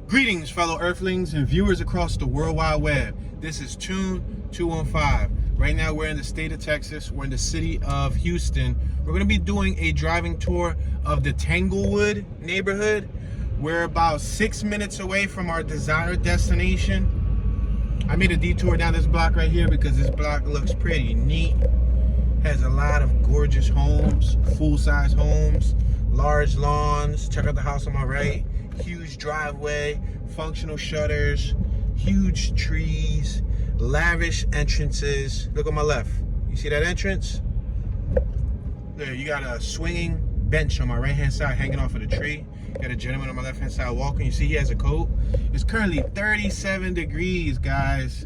Greetings, fellow Earthlings and viewers across the World Wide Web. This is Tune 215. Right now, we're in the state of Texas. We're in the city of Houston. We're going to be doing a driving tour of the Tanglewood neighborhood. We're about 6 minutes away from our desired destination. I made a detour down this block right here because this block looks pretty neat. Has a lot of gorgeous homes, full-size homes, large lawns. Check out the house on my right. Huge driveway, functional shutters, huge trees, lavish entrances. Look on my left. You see that entrance? There, you got a swinging bench on my right-hand side hanging off of the tree. You got a gentleman on my left-hand side walking. You see he has a coat. It's currently 37 degrees, guys.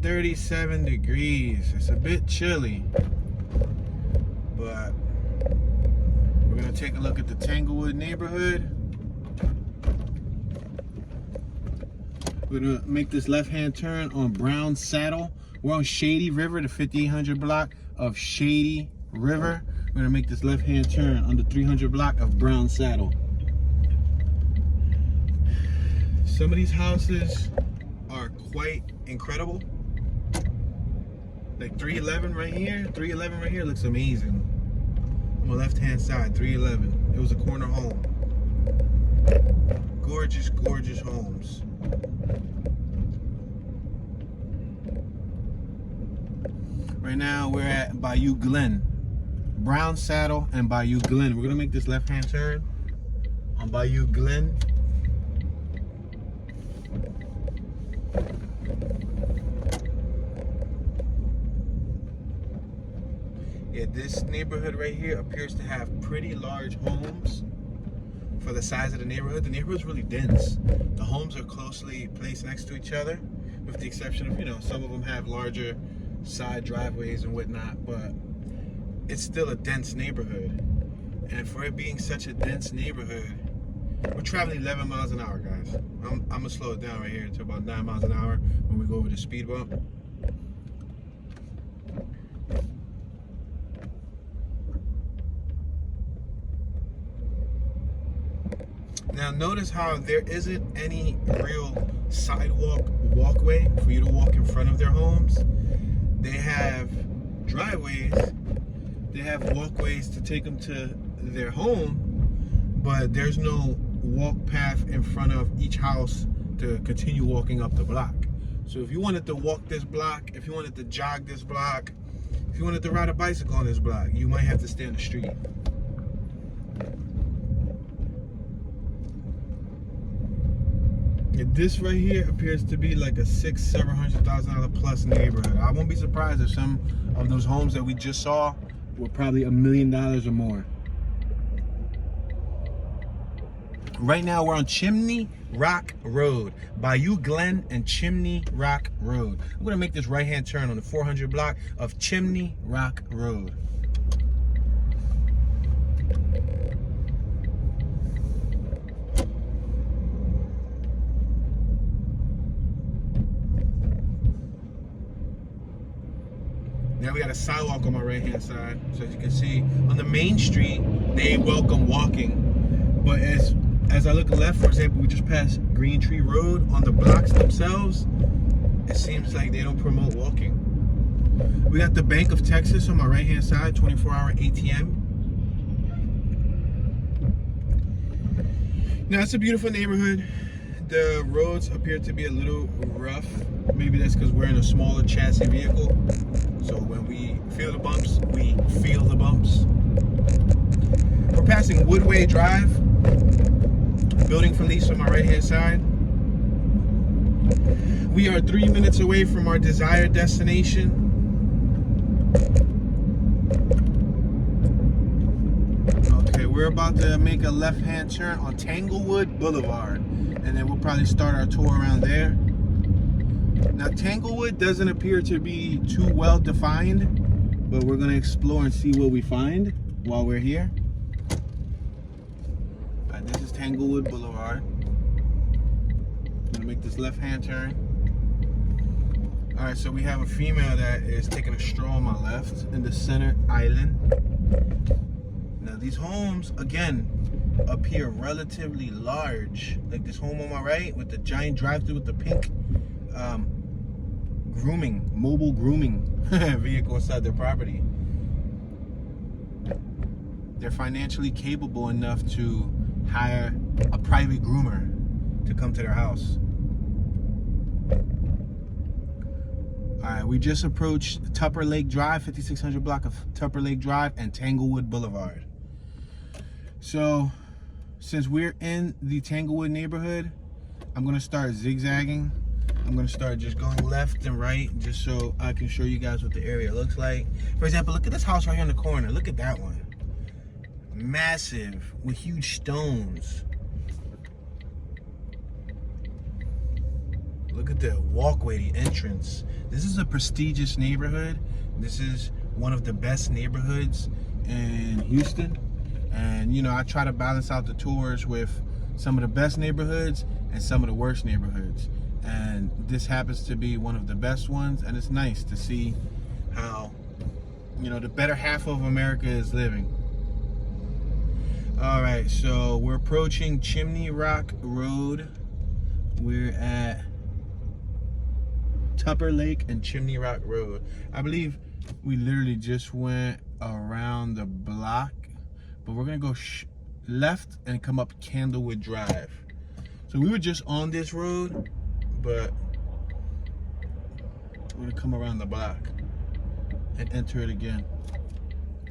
37 degrees. It's a bit chilly. But we're going to take a look at the Tanglewood neighborhood. We're gonna make this left-hand turn on Brown Saddle. We're on Shady River, the 5800 block of Shady River. We're gonna make this left-hand turn on the 300 block of Brown Saddle. Some of these houses are quite incredible. Like 311 right here. 311 right here looks amazing. On the left-hand side, 311. It was a corner home. Gorgeous, gorgeous homes. Right now we're at Bayou Glen, Brown Saddle and Bayou Glen. We're gonna make this left-hand turn on Bayou Glen. Yeah, this neighborhood right here appears to have pretty large homes for the size of the neighborhood. The neighborhood's really dense. The homes are closely placed next to each other, with the exception of, some of them have larger side driveways and whatnot, but it's still a dense neighborhood. And for it being such a dense neighborhood, we're traveling 11 miles an hour, guys. I'm gonna slow it down right here to about 9 miles an hour when we go over the speed bump. Now notice how there isn't any real walkway for you to walk in front of their homes. They have driveways, they have walkways to take them to their home, but there's no walk path in front of each house to continue walking up the block. So if you wanted to walk this block, if you wanted to jog this block, if you wanted to ride a bicycle on this block, you might have to stay on the street. This right here appears to be like a $600,000-700,000 plus neighborhood. I won't be surprised if some of those homes that we just saw were probably $1 million or more. Right now we're on Chimney Rock Road, Bayou Glen and Chimney Rock Road. I'm gonna make this right-hand turn on the 400 block of Chimney Rock Road. Now we got a sidewalk on my right-hand side. So as you can see, on the main street, they welcome walking. But as I look left, for example, we just passed Green Tree Road. On the blocks themselves, it seems like they don't promote walking. We got the Bank of Texas on my right-hand side, 24-hour ATM. Now it's a beautiful neighborhood. The roads appear to be a little rough. Maybe that's because we're in a smaller chassis vehicle. So when we feel the bumps, we feel the bumps. We're passing Woodway Drive, building for lease on my right-hand side. We are 3 minutes away from our desired destination. Okay, we're about to make a left-hand turn on Tanglewood Boulevard, and then we'll probably start our tour around there. Now Tanglewood doesn't appear to be too well defined, but we're gonna explore and see what we find while we're here. Alright, this is Tanglewood Boulevard. I'm gonna make this left-hand turn. Alright, so we have a female that is taking a stroll on my left in the center island. Now these homes, again, appear relatively large. Like this home on my right with the giant drive-through with the pink mobile grooming vehicle inside their property. They're financially capable enough to hire a private groomer to come to their house. All right, we just approached Tupper Lake Drive, 5600 block of Tupper Lake Drive and Tanglewood Boulevard. So, since we're in the Tanglewood neighborhood, I'm gonna start zigzagging. I'm gonna start just going left and right, just so I can show you guys what the area looks like. For example, look at this house right here in the corner. Look at that one. Massive, with huge stones. Look at the walkway, the entrance. This is a prestigious neighborhood. This is one of the best neighborhoods in Houston. And you know, I try to balance out the tours with some of the best neighborhoods and some of the worst neighborhoods. And this happens to be one of the best ones. And it's nice to see how, you know, the better half of America is living. All right, so we're approaching Chimney Rock Road. We're at Tupper Lake and Chimney Rock Road. I believe we literally just went around the block, but we're gonna go left and come up Tanglewood Drive. So we were just on this road, but we're gonna come around the block and enter it again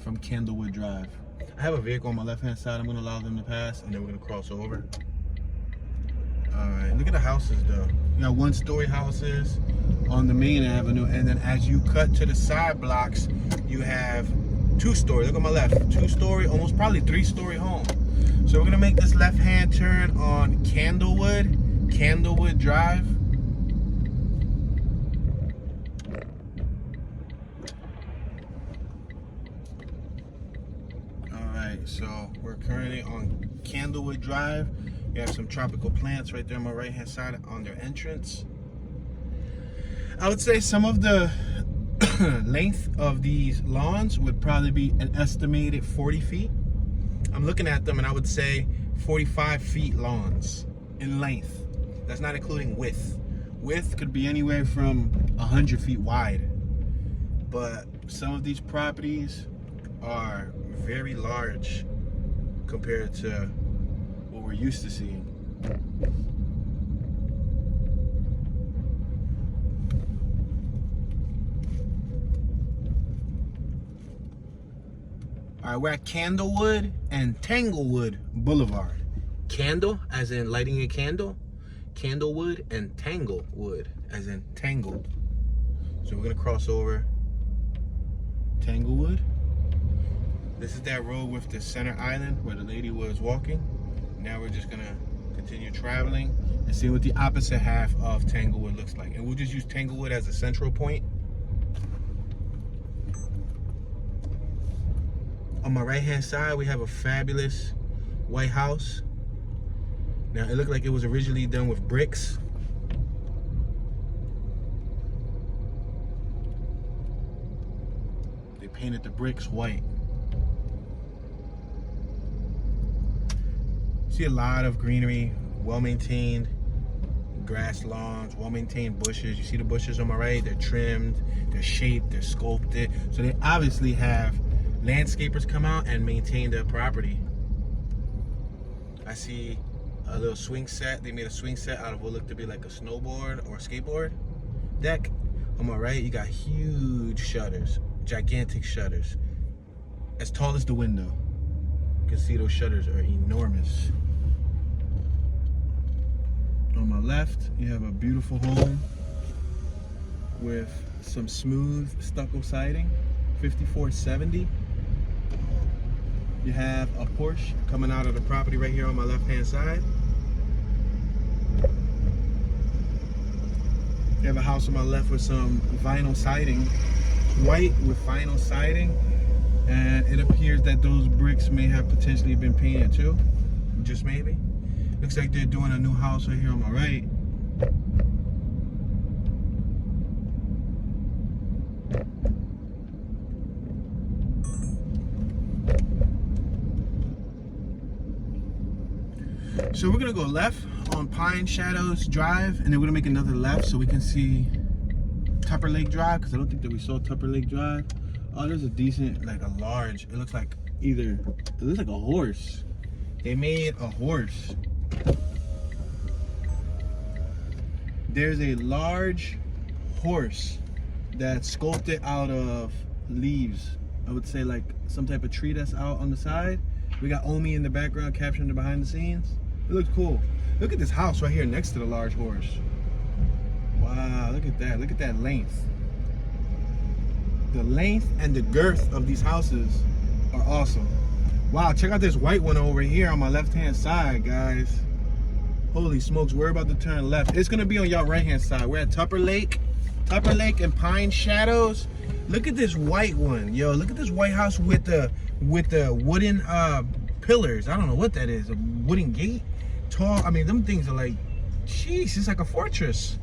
from Tanglewood Drive. I have a vehicle on my left-hand side. I'm gonna allow them to pass, and then we're gonna cross over. All right, look at the houses though. You got one-story houses on the main avenue, and then as you cut to the side blocks, you have two-story. Look on my left, two-story, almost probably three-story home. So we're gonna make this left-hand turn on Tanglewood Drive. All right, so we're currently on Tanglewood Drive. You have some tropical plants right there on my right-hand side on their entrance. I would say some of the length of these lawns would probably be an estimated 40 feet. I'm looking at them and I would say 45 feet lawns in length. That's not including width. Width could be anywhere from 100 feet wide. But some of these properties are very large compared to what we're used to seeing. All right, we're at Tanglewood and Tanglewood Boulevard. Candle, as in lighting a candle. Tanglewood and Tanglewood, as in tangled. So we're gonna cross over Tanglewood. This is that road with the center island where the lady was walking. Now we're just gonna continue traveling and see what the opposite half of Tanglewood looks like. And we'll just use Tanglewood as a central point. On my right-hand side, we have a fabulous white house. Now, it looked like it was originally done with bricks. They painted the bricks white. See a lot of greenery, well-maintained grass lawns, well-maintained bushes. You see the bushes on my right? They're trimmed, they're shaped, they're sculpted. So they obviously have landscapers come out and maintain their property. I see a little swing set. They made a swing set out of what looked to be like a snowboard or a skateboard deck. On my right, you got huge shutters, gigantic shutters, as tall as the window. You can see those shutters are enormous. On my left, you have a beautiful home with some smooth stucco siding, 5470. You have a Porsche coming out of the property right here on my left-hand side. You have a house on my left with some vinyl siding, white with vinyl siding, and it appears that those bricks may have potentially been painted too, just maybe. Looks like they're doing a new house right here on my right. So we're gonna go left on Pine Shadows Drive, and then we're gonna make another left so we can see Tupper Lake Drive, because I don't think that we saw Tupper Lake Drive. Oh, there's a decent, like a large, it looks like it looks like a horse. They made a horse. There's a large horse that's sculpted out of leaves. I would say like some type of tree that's out on the side. We got Omi in the background capturing the behind the scenes. It looks cool. Look at this house right here next to the large horse. Wow, look at that. Look at that length. The length and the girth of these houses are awesome. Wow, check out this white one over here on my left-hand side, guys. Holy smokes, we're about to turn left. It's gonna be on y'all right-hand side. We're at Tupper Lake and Pine Shadows. Look at this white one, yo. Look at this white house with the wooden pillars. I don't know what that is. A wooden gate, tall. I mean, them things are like, jeez, it's like a fortress.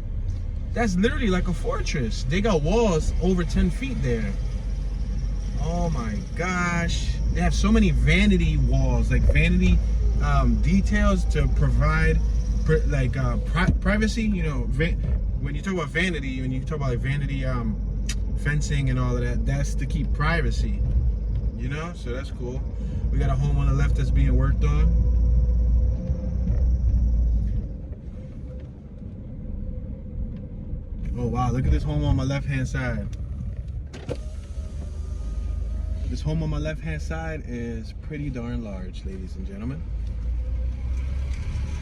That's literally like a fortress. They got walls over 10 feet there. Oh my gosh. They have so many vanity walls, like vanity details to provide privacy. You know, when you talk about vanity, when you talk about like vanity fencing and all of that, that's to keep privacy. You know, so that's cool. We got a home on the left that's being worked on. Oh wow, look at this home on my left-hand side. This home on my left-hand side is pretty darn large, ladies and gentlemen.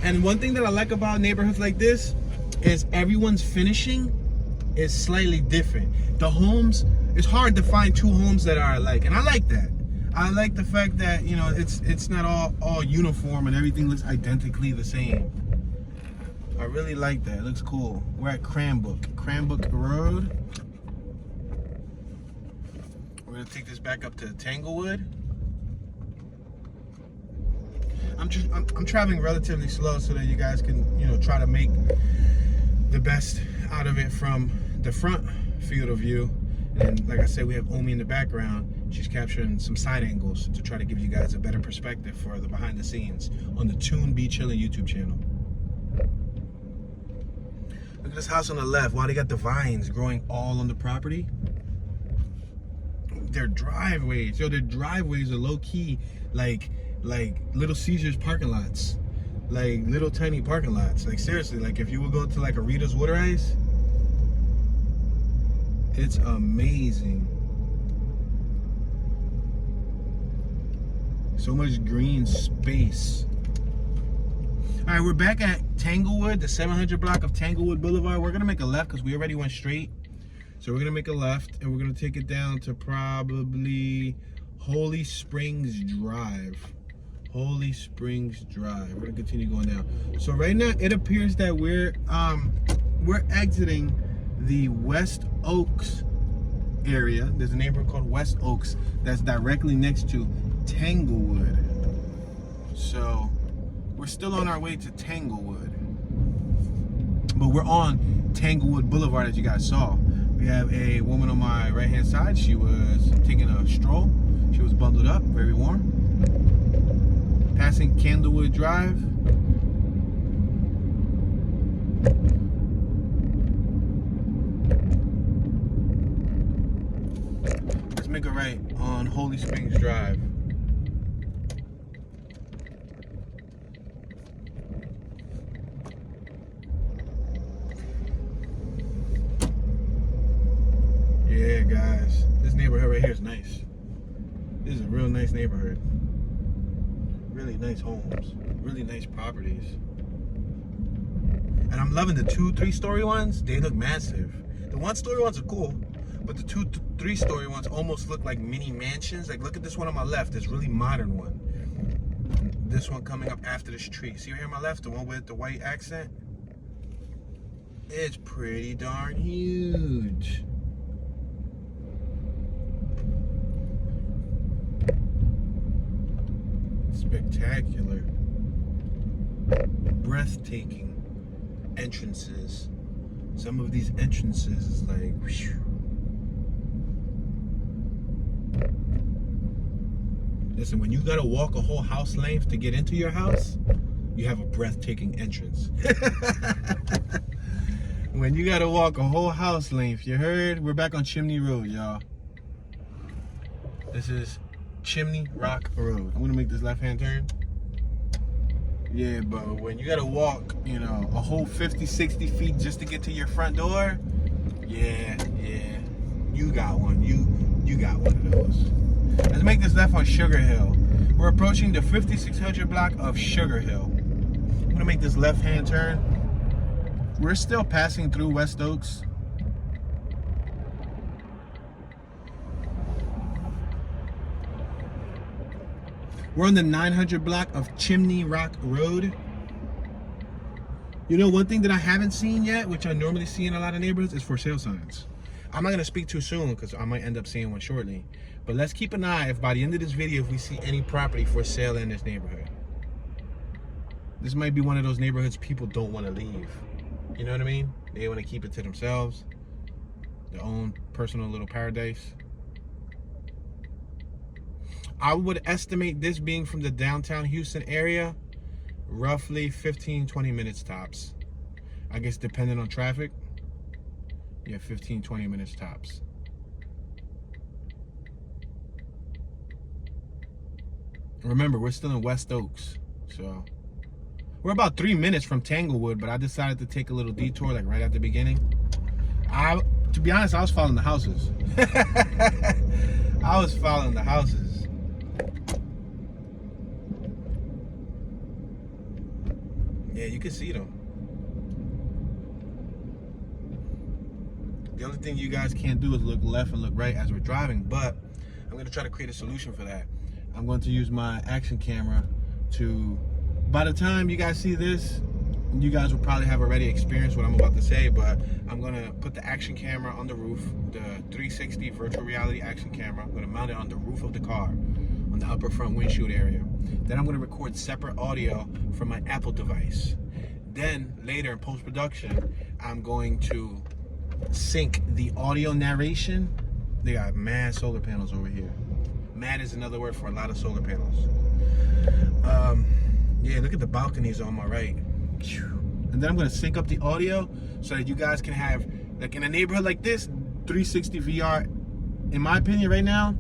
And one thing that I like about neighborhoods like this is everyone's finishing is slightly different. The homes, it's hard to find two homes that are alike, and I like that. I like the fact that, you know, it's not all uniform and everything looks identically the same. I really like that. It looks cool. We're at Cranbrook Road. We're gonna take this back up to Tanglewood. I'm traveling relatively slow so that you guys can, you know, try to make the best out of it from the front field of view. And like I said, we have Omi in the background. She's capturing some side angles to try to give you guys a better perspective for the behind the scenes on the Tune Be Chillin' YouTube channel. Look at this house on the left. Wow, they got the vines growing all on the property. Their driveways, yo, their driveways are low key like Little Caesars parking lots, like little tiny parking lots. Like seriously, like if you would go to like a Rita's Water Ice, it's amazing. So much green space. All right, we're back at Tanglewood, the 700 block of Tanglewood Boulevard. We're gonna make a left because we already went straight. So we're gonna make a left and we're gonna take it down to probably Holy Springs Drive. Holy Springs Drive. We're gonna continue going down. So right now it appears that we're exiting the West Oaks area. There's a neighborhood called West Oaks that's directly next to Tanglewood. So we're still on our way to Tanglewood, but we're on Tanglewood Boulevard, as you guys saw. We have a woman on my right hand side. She was taking a stroll. She was bundled up, very warm. Passing Candlewood Drive. Let's make a right on Holy Springs Drive. Yeah, guys, this neighborhood right here is nice. This is a real nice neighborhood. Really nice homes, really nice properties. And I'm loving the 2-3-story ones. They look massive. The 1-story ones are cool, but the 2-3-story ones almost look like mini mansions. Like, look at this one on my left, this really modern one. This one coming up after this tree. See right here on my left, the one with the white accent? It's pretty darn huge. Spectacular, breathtaking entrances. Some of these entrances is like, whew. Listen, when you gotta walk a whole house length to get into your house, you have a breathtaking entrance. When you gotta walk a whole house length, you heard? We're back on Chimney Road, y'all. This is Chimney Rock Road. I'm gonna make this left-hand turn. Yeah, but when you gotta walk, you know, a whole 50, 60 feet just to get to your front door, yeah, you got one. You got one of those. Let's make this left on Sugar Hill. We're approaching the 5600 block of Sugar Hill. I'm gonna make this left-hand turn. We're still passing through West Oaks. We're on the 900 block of Chimney Rock Road. You know, one thing that I haven't seen yet, which I normally see in a lot of neighborhoods, is for sale signs. I'm not gonna speak too soon because I might end up seeing one shortly. But let's keep an eye if by the end of this video, if we see any property for sale in this neighborhood. This might be one of those neighborhoods people don't want to leave. You know what I mean? They want to keep it to themselves. Their own personal little paradise. I would estimate this being from the downtown Houston area, roughly 15-20 minutes tops. I guess depending on traffic, yeah, 15-20 minutes tops. Remember, we're still in West Oaks, so we're about 3 minutes from Tanglewood, but I decided to take a little detour like right at the beginning. To be honest, I was following the houses. I was following the houses. Yeah, you can see them. The only thing you guys can't do is look left and look right as we're driving, but I'm going to try to create a solution for that. I'm going to use my action camera to, by the time you guys see this, you guys will probably have already experienced what I'm about to say, but I'm going to put the action camera on the roof, the 360 virtual reality action camera. I'm going to mount it on the roof of the car, on the upper front windshield area. Then I'm going to record separate audio from my Apple device. Then later in post-production, I'm going to sync the audio narration. They got mad solar panels over here. Mad is another word for a lot of solar panels. Yeah, look at the balconies on my right. And then I'm going to sync up the audio so that you guys can have, like in a neighborhood like this, 360 VR, in my opinion right now,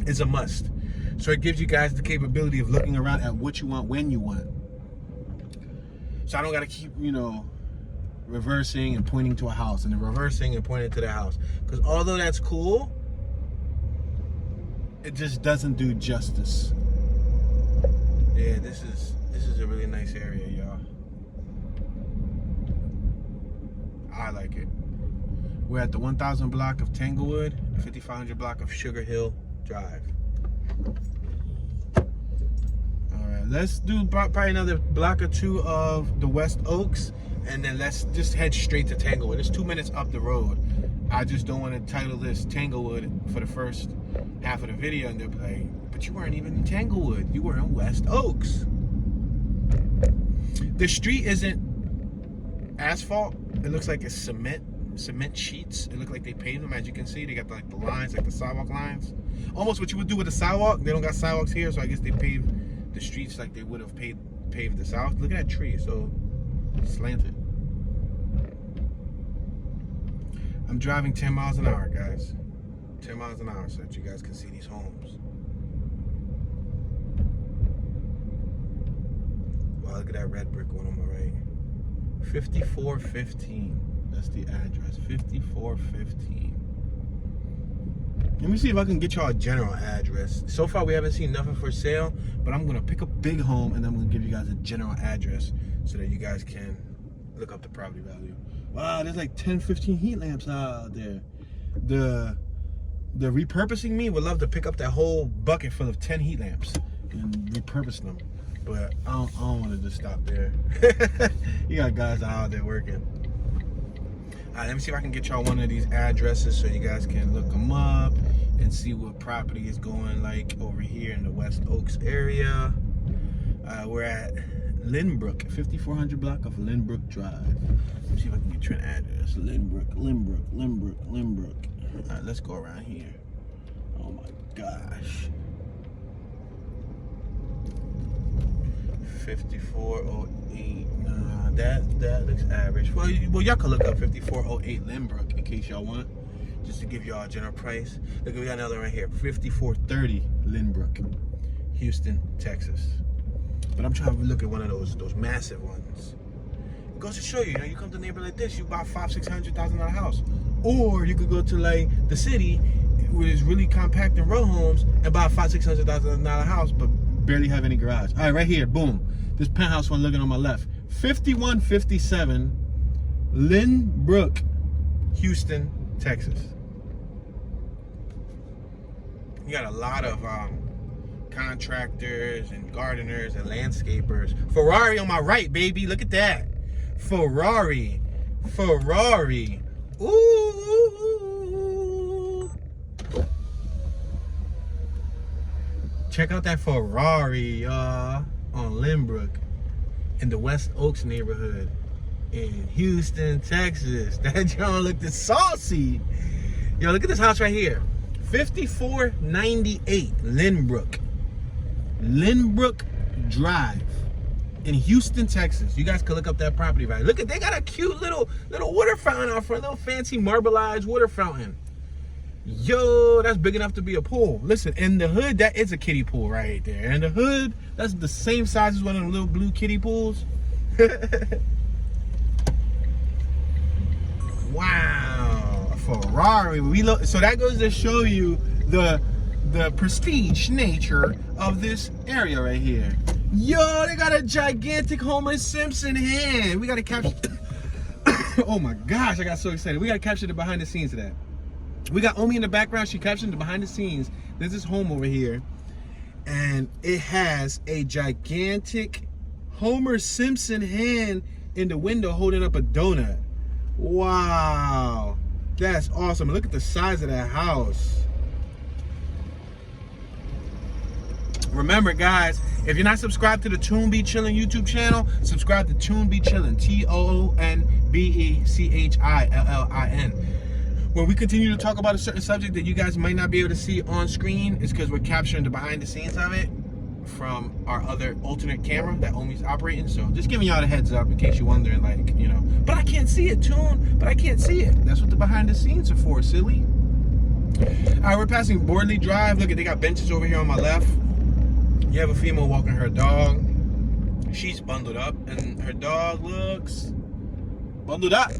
is a must. So it gives you guys the capability of looking around at what you want when you want. So I don't got to keep, you know, reversing and pointing to a house and then reversing and pointing to the house. Because although that's cool, it just doesn't do justice. Yeah, this is a really nice area, y'all. I like it. We're at the 1000 block of Tanglewood, 5500 block of Sugar Hill Drive. Alright, let's do probably another block or two of the West Oaks, and then let's just head straight to Tanglewood. It's 2 minutes up the road. I just don't want to title this Tanglewood for the first half of the video, and they'll be like, but you weren't even in Tanglewood, you were in West Oaks. The street isn't asphalt, it looks like it's cement sheets. It looks like they paved them. As you can see, they got like the lines, like the sidewalk lines. Almost what you would do with a sidewalk. They don't got sidewalks here, so I guess they paved the streets like they would have paved the south. Look at that tree, so slanted. I'm driving 10 miles an hour, guys. 10 miles an hour so that you guys can see these homes. Wow, look at that red brick one on my right. 5415. That's the address. 5415. Let me see if I can get y'all a general address. So far, we haven't seen nothing for sale, but I'm going to pick a big home and then I'm going to give you guys a general address so that you guys can look up the property value. Wow, there's like 10, 15 heat lamps out there. The repurposing me would love to pick up that whole bucket full of 10 heat lamps and repurpose them. But I don't want to just stop there. You got guys out there working. All right, let me see if I can get y'all one of these addresses so you guys can look them up and see what property is going like over here in the West Oaks area. We're at Lynbrook, 5400 block of Lynbrook Drive. Let me see if I can get you an address. Lynbrook. All right, let's go around here. Oh my gosh. 5408. Nah, that looks average. Well, y'all can look up 5408 Lynbrook in case y'all want, just to give y'all a general price. Look, we got another right here, 5430 Lynbrook, Houston, Texas. But I'm trying to look at one of those massive ones. It goes to show you, you come to a neighborhood like this, you buy $500,000-$600,000 house, or you could go to like the city, where it's really compact and row homes, and buy a $500,000-$600,000 house, but barely have any garage. All right, right here, boom. This penthouse one looking on my left, 5157 Lynbrook, Houston, Texas. You got a lot of contractors and gardeners and landscapers. Ferrari on my right, baby. Look at that. Ferrari. Ooh. Check out that Ferrari, y'all, on Lynbrook in the West Oaks neighborhood in Houston, Texas. That John looked saucy. Yo, look at this house right here. 5498 Lynbrook Drive in Houston, Texas. You guys can look up that property value. Look at, they got a cute little water fountain out front, little fancy marbleized water fountain. Yo, that's big enough to be a pool. Listen, in the hood, that is a kiddie pool right there. In the hood, that's the same size as one of them little blue kiddie pools. Wow, a Ferrari. So that goes to show you the prestige nature of this area right here. Yo, they got a gigantic Homer Simpson hand. We gotta capture. Oh my gosh, I got so excited. We gotta capture the behind the scenes of that. We got Omi in the background. She captured the behind the scenes. There's this home over here, and it has a gigantic Homer Simpson hand in the window holding up a donut. Wow, that's awesome. Look at the size of that house. Remember, guys, if you're not subscribed to the Toon Be Chillin' YouTube channel, subscribe to Toon Be Chillin', TOONBECHILLIN. When we continue to talk about a certain subject that you guys might not be able to see on screen, it's because we're capturing the behind the scenes of it from our other alternate camera that Omi's operating. So just giving y'all the heads up in case you're wondering, like, but I can't see it, Toon, but I can't see it. That's what the behind the scenes are for, silly. All right, we're passing Boardley Drive. Look, they got benches over here on my left. You have a female walking her dog. She's bundled up, and her dog looks bundled up.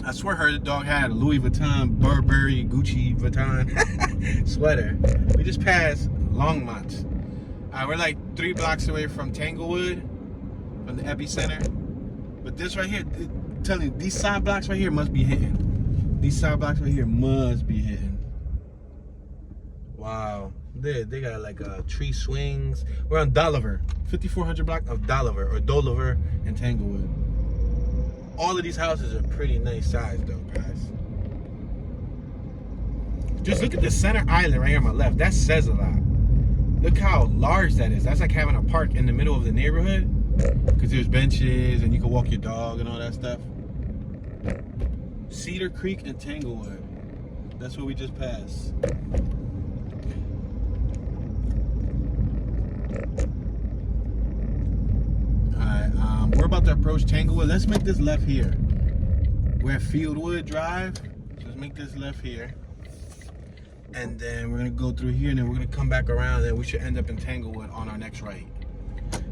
I swear her dog had a Louis Vuitton, Burberry, Gucci Vuitton sweater. We just passed Longmont. We're like 3 blocks away from Tanglewood, from the epicenter. But this right here, I'm telling you, these side blocks right here must be hitting. These side blocks right here must be hitting. Wow. They got like tree swings. We're on Doliver, 5400 block of Doliver, or Doliver and Tanglewood. All of these houses are pretty nice size though, guys. Just look at the center island right here on my left. That says a lot. Look how large that is. That's like having a park in the middle of the neighborhood, because there's benches and you can walk your dog and all that stuff. Cedar Creek and Tanglewood. That's what we just passed. Alright, we're about to approach Tanglewood. Let's make this left here. We're at Fieldwood Drive. So let's make this left here. And then we're gonna go through here, and then we're gonna come back around, and we should end up in Tanglewood on our next right.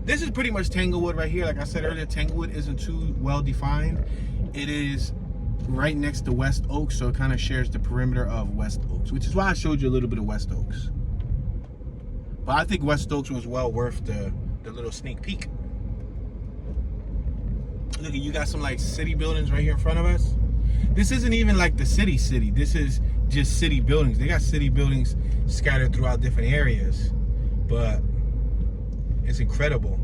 This is pretty much Tanglewood right here. Like I said earlier, Tanglewood isn't too well defined. It is right next to West Oaks, so it kind of shares the perimeter of West Oaks, which is why I showed you a little bit of West Oaks. But I think West Oaks was well worth the little sneak peek. Look, you got some like city buildings right here in front of us. This isn't even like the city. This is just city buildings. They got city buildings scattered throughout different areas, but it's incredible.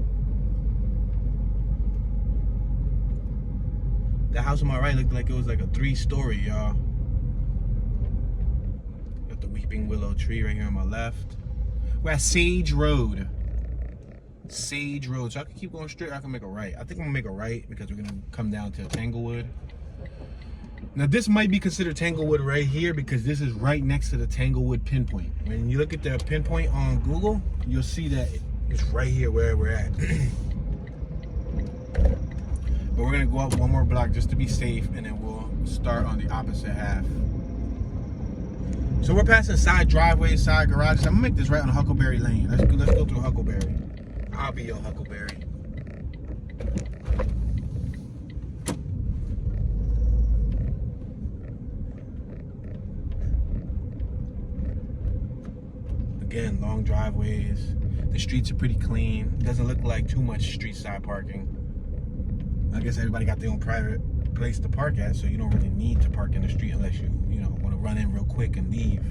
The house on my right looked like it was like a 3-story, y'all. Got the weeping willow tree right here on my left. We're at Sage Road. Sage Road. So I can keep going straight, or I can make a right. I think I'm gonna make a right because we're gonna come down to Tanglewood. Now this might be considered Tanglewood right here because this is right next to the Tanglewood pinpoint. When you look at the pinpoint on Google, you'll see that, It's right here where we're at. But we're gonna go up one more block just to be safe, and then we'll start on the opposite half. So we're passing side driveways, side garages. I'm gonna make this right on Huckleberry Lane. Let's go through Huckleberry. I'll be your Huckleberry. Again, long driveways. The streets are pretty clean. It doesn't look like too much street side parking. I guess everybody got their own private place to park at, so you don't really need to park in the street unless you want to run in real quick and leave.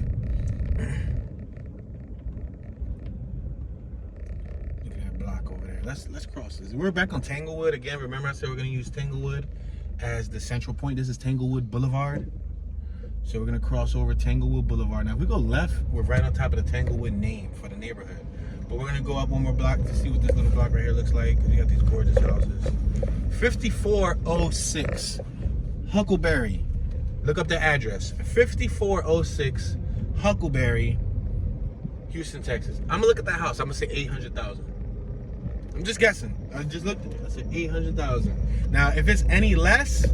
Look at that block over there. Let's cross this. We're back on Tanglewood again. Remember I said we're going to use Tanglewood as the central point. This is Tanglewood Boulevard. So we're going to cross over Tanglewood Boulevard. Now if we go left, we're right on top of the Tanglewood name for the neighborhood. But we're going to go up one more block to see what this little block right here looks like, because you got these gorgeous houses. 5406 Huckleberry. Look up the address. 5406 Huckleberry, Houston, Texas. I'm going to look at that house. I'm going to say 800,000. I'm just guessing. I just looked at it. I said 800,000. Now, if it's any less,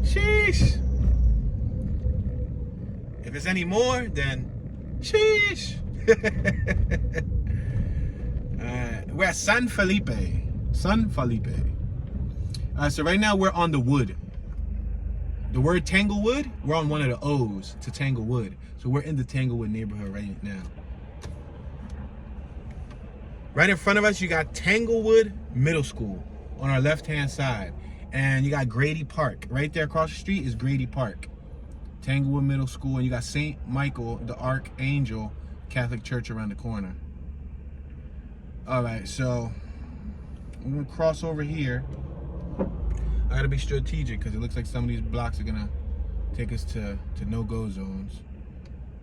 sheesh. If it's any more, then sheesh. We're at San Felipe. San Felipe. So right now we're on the wood. The word Tanglewood, we're on one of the O's to Tanglewood. So we're in the Tanglewood neighborhood right now. Right in front of us, you got Tanglewood Middle School on our left-hand side. And you got Grady Park. Right there across the street is Grady Park. Tanglewood Middle School. And you got St. Michael, the Archangel Catholic Church around the corner. All right, so I'm gonna cross over here. I gotta be strategic because it looks like some of these blocks are gonna take us to no-go zones.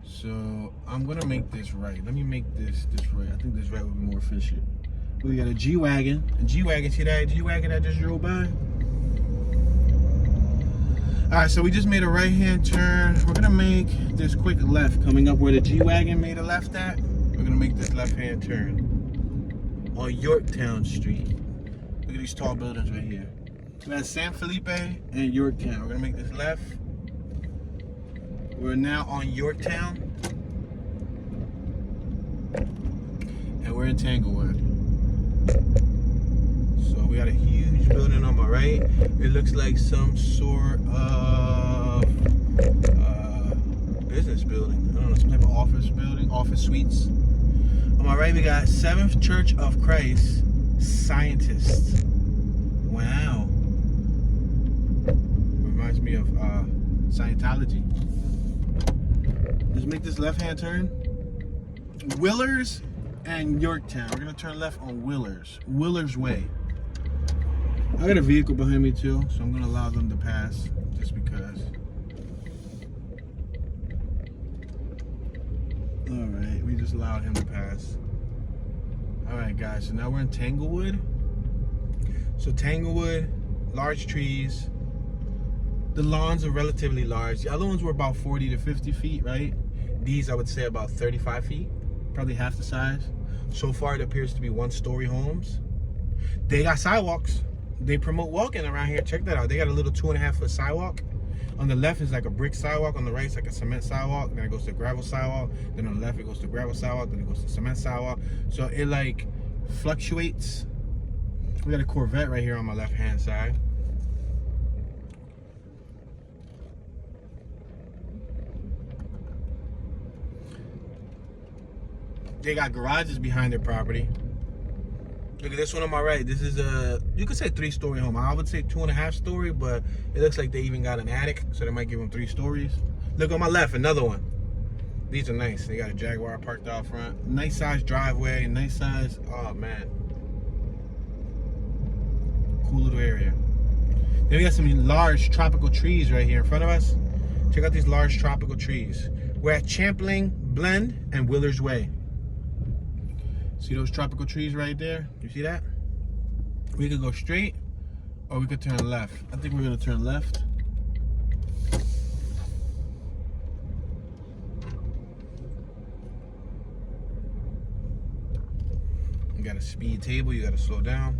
So I'm gonna make this right. Let me make this right. I think this right would be more efficient. We got a G-Wagon. A G-Wagon, see that G-Wagon I just drove by? All right, so we just made a right-hand turn. We're gonna make this quick left coming up where the G-Wagon made a left at. We're gonna make this left-hand turn on Yorktown Street. Look at these tall buildings right here. We got San Felipe and Yorktown. We're gonna make this left. We're now on Yorktown. And we're in Tanglewood. So we got a huge building on my right. It looks like some sort of business building. I don't know, some type of office building, office suites. On my right, we got Seventh Church of Christ Scientists. Wow. Reminds me of Scientology. Let's make this left-hand turn. Willers and Yorktown. We're gonna turn left on Willers Way. I got a vehicle behind me too, so I'm gonna allow them to pass just because. All right, we just allowed him to pass. All right, guys, so now we're in Tanglewood. So Tanglewood, large trees. The lawns are relatively large. The other ones were about 40 to 50 feet, right? These, I would say, about 35 feet, probably half the size. So far, it appears to be one-story homes. They got sidewalks. They promote walking around here. Check that out. They got a little 2.5-foot sidewalk. On the left is like a brick sidewalk. On the right is like a cement sidewalk. Then it goes to gravel sidewalk. Then on the left it goes to gravel sidewalk. Then it goes to cement sidewalk. So it like fluctuates. We got a Corvette right here on my left-hand side. They got garages behind their property. Look at this one on my right. This is a, you could say 3-story home. I would say 2.5 story, but it looks like they even got an attic, so they might give them 3 stories. Look on my left, another one. These are nice. They got a Jaguar parked out front. Nice size driveway, nice size, oh man. Cool little area. Then we got some large tropical trees right here in front of us. Check out these large tropical trees. We're at Champlain Blend and Willers Way. See those tropical trees right there? You see that? We could go straight or we could turn left. I think we're gonna turn left. got a speed table, you gotta slow down.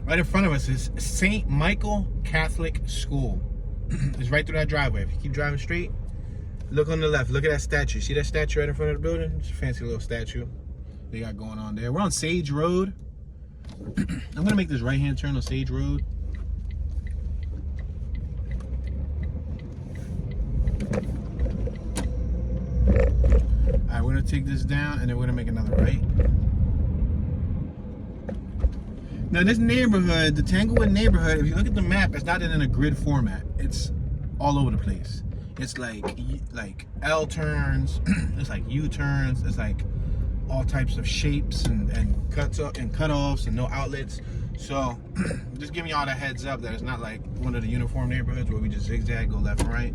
Right in front of us is St. Michael Catholic School. It's right through that driveway. If you keep driving straight, look on the left. Look at that statue. See that statue right in front of the building? It's a fancy little statue they got going on there. We're on Sage Road. I'm gonna make this right-hand turn on Sage Road. All right, we're gonna take this down and then we're gonna make another right. Now this neighborhood, the Tanglewood neighborhood, if you look at the map, it's not in a grid format. It's all over the place. It's like L turns, it's like U turns, it's like all types of shapes and cuts up and cutoffs and no outlets. So just giving y'all the heads up that it's not like one of the uniform neighborhoods where we just zigzag, go left and right.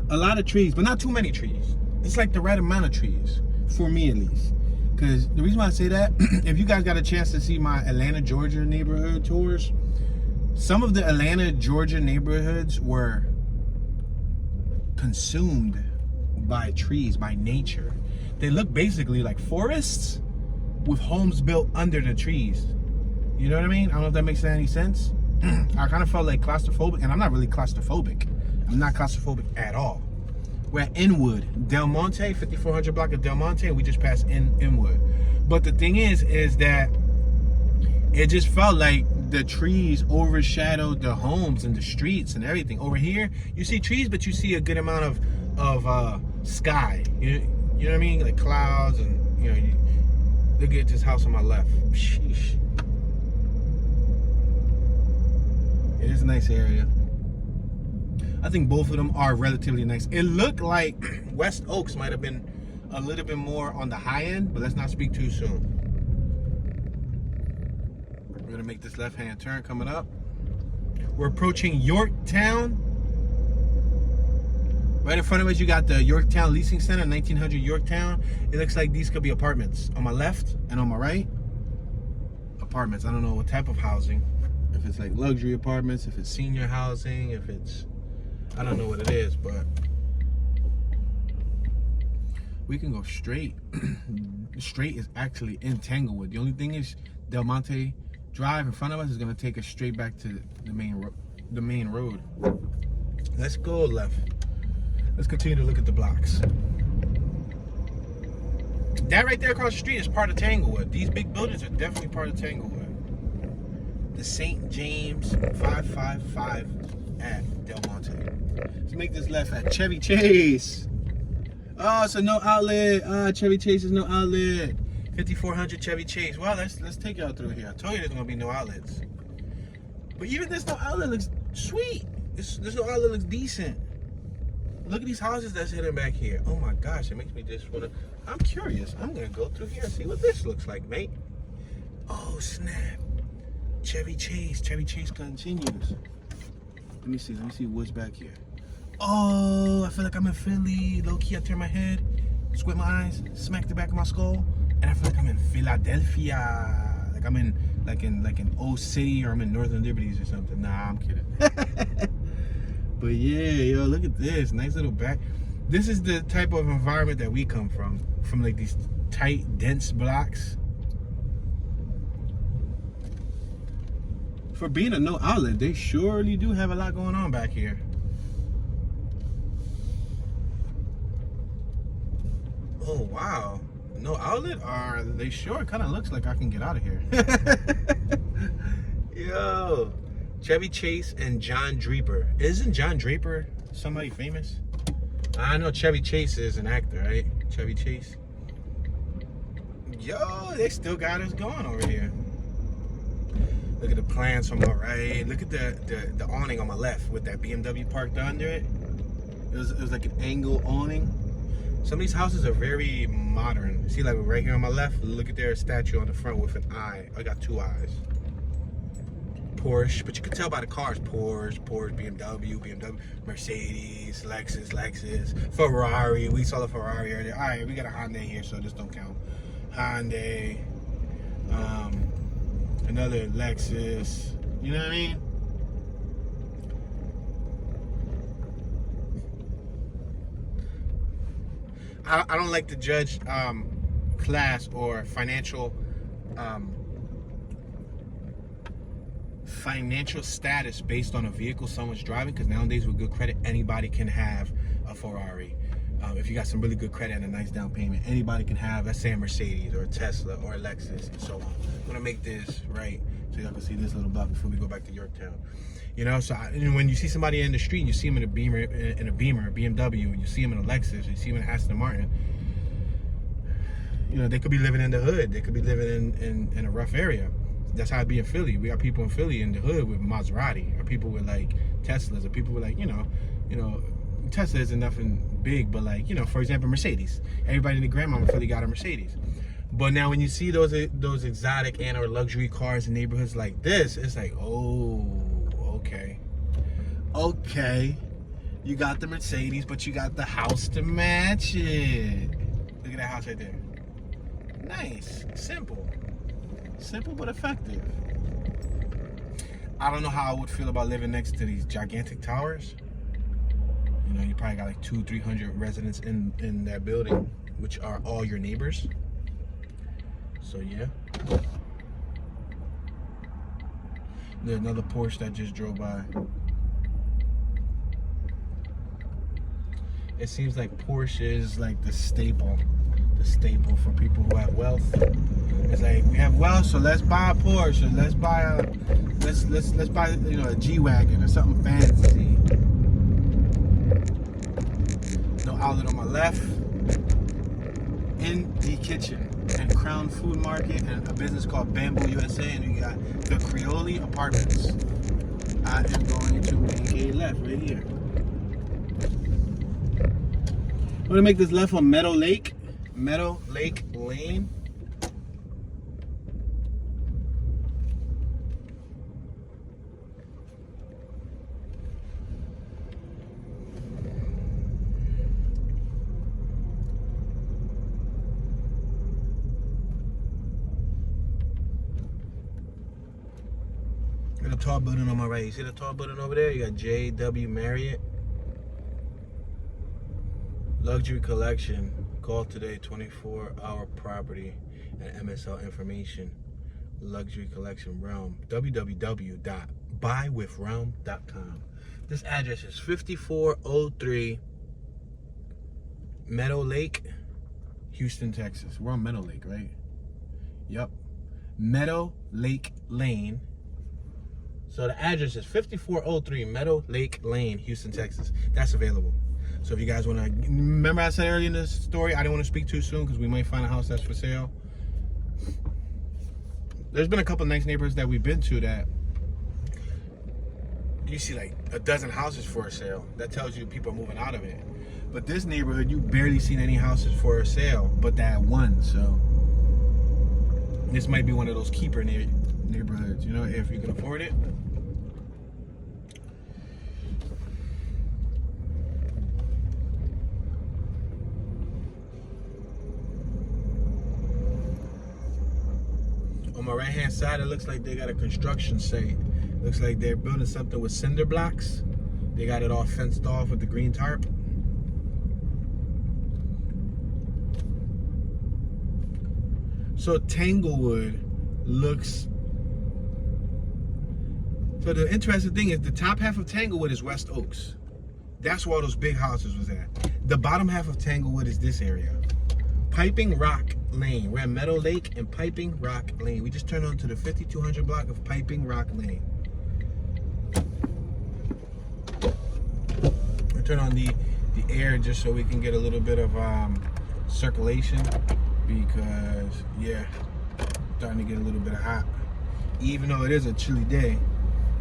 A lot of trees, but not too many trees. It's like the right amount of trees, for me at least. Because the reason why I say that, if you guys got a chance to see my Atlanta, Georgia neighborhood tours, some of the Atlanta, Georgia neighborhoods were consumed by trees, by nature. They look basically like forests with homes built under the trees. You know what I mean? I don't know if that makes any sense. I kind of felt like claustrophobic, and I'm not really claustrophobic. I'm not claustrophobic at all. We're at Inwood, Del Monte, 5400 block of Del Monte, and we just passed Inwood. But the thing is that it just felt like the trees overshadowed the homes and the streets and everything. Over here, you see trees, but you see a good amount of sky. You know what I mean? Like clouds, and look at this house on my left. Sheesh. It is a nice area. I think both of them are relatively nice. It looked like West Oaks might have been a little bit more on the high end, but let's not speak too soon. We're gonna make this left-hand turn coming up. We're approaching Yorktown. Right in front of us, you got the Yorktown Leasing Center, 1900 Yorktown. It looks like these could be apartments. On my left and on my right, apartments. I don't know what type of housing. If it's like luxury apartments, if it's senior housing, if it's, I don't know what it is, but we can go straight. Straight is actually in Tanglewood. The only thing is Del Monte Drive in front of us is gonna take us straight back to the main road. Let's go left. Let's continue to look at the blocks. That right there across the street is part of Tanglewood. These big buildings are definitely part of Tanglewood. The St. James 555 at Del Monte. Let's make this left at Chevy Chase. Oh, it's a no outlet. Chevy Chase is no outlet. 5400 Chevy Chase. Well, let's take y'all through here. I told you there's gonna be no outlets. But even this no outlet looks sweet. This no outlet looks decent. Look at these houses that's hidden back here. Oh my gosh, it makes me just wanna. I'm curious. I'm gonna go through here and see what this looks like, mate. Oh snap. Chevy Chase continues. Let me see what's back here. Oh, I feel like I'm in Philly. Low key, I turn my head, squint my eyes, smack the back of my skull, and I feel like I'm in Philadelphia. Like I'm in like in Old City, or I'm in Northern Liberties or something. Nah, I'm kidding. But yeah, yo, look at this. Nice little back. This is the type of environment that we come from like these tight, dense blocks. For being a no outlet, they surely do have a lot going on back here. Oh wow, no outlet? Or they sure kind of looks like I can get out of here. Yo, Chevy Chase and John Draper. Isn't John Draper somebody famous? I know Chevy Chase is an actor, right? Chevy Chase. Yo, they still got us going over here. Look at the plants on my right. Look at the awning on my left with that BMW parked under it. It was like an angle awning. Some of these houses are very modern. See, like right here on my left, look at their statue on the front with an eye. I got two eyes. Porsche, but you can tell by the cars. Porsche, BMW, Mercedes, Lexus, Ferrari. We saw the Ferrari earlier. All right, we got a Hyundai here, so this don't count. Hyundai. Another Lexus. You know what I mean? I don't like to judge class or financial status based on a vehicle someone's driving, because nowadays with good credit, anybody can have a Ferrari. If you got some really good credit and a nice down payment, anybody can have, let's say, a Mercedes or a Tesla or a Lexus and so on. I'm gonna make this right so y'all can see this little block before we go back to Yorktown. You know, so and when you see somebody in the street, you see them in a Beamer, BMW, you see them in a Lexus, you see them in an Aston Martin. You know, they could be living in the hood. They could be living in a rough area. That's how it be in Philly. We got people in Philly in the hood with Maserati, or people with like Teslas, or people with like, you know, Tesla isn't nothing big, but like, you know, for example, Mercedes. Everybody in the grandmama Philly got a Mercedes. But now when you see those exotic and or luxury cars in neighborhoods like this, it's like, oh, okay, you got the Mercedes, but you got the house to match it. Look at that house right there. Nice, simple but effective. I don't know how I would feel about living next to these gigantic towers. You know, you probably got like 200-300 residents in that building, which are all your neighbors. So yeah. There's another Porsche that just drove by. It seems like Porsche is like the staple for people who have wealth. It's like, we have wealth, so let's buy a Porsche, or let's buy a you know, a G-Wagon or something fancy. No outlet on my left. In the kitchen and Crown Food Market and a business called Bamboo USA, and we got the Creole Apartments. I am going to make a left right here. I'm gonna make this left on Meadow Lake Lane. Got a tall building on my right. You see the tall building over there? You got J.W. Marriott. Luxury Collection. Call today, 24-hour property and MSL information. Luxury Collection Realm. www.buywithrealm.com. This address is 5403 Meadow Lake, Houston, Texas. We're on Meadow Lake, right? Yep. Meadow Lake Lane. So the address is 5403 Meadow Lake Lane, Houston, Texas. That's available. So if you guys want to, remember I said earlier in this story, I didn't want to speak too soon because we might find a house that's for sale. There's been a couple nice neighborhoods that we've been to that you see like a dozen houses for sale. That tells you people are moving out of it. But this neighborhood, you barely seen any houses for sale, but that one. So this might be one of those keeper neighborhoods, you know, if you can afford it. On my right hand side, it looks like they got a construction site. Looks like they're building something with cinder blocks. They got it all fenced off with the green tarp. So Tanglewood looks... So the interesting thing is the top half of Tanglewood is West Oaks. That's where all those big houses was at. The bottom half of Tanglewood is this area. Piping Rock Lane. We're at Meadow Lake and Piping Rock Lane. We just turned on to the 5200 block of Piping Rock Lane. I turn on the air just so we can get a little bit of circulation, because yeah, starting to get a little bit of hot. Even though it is a chilly day,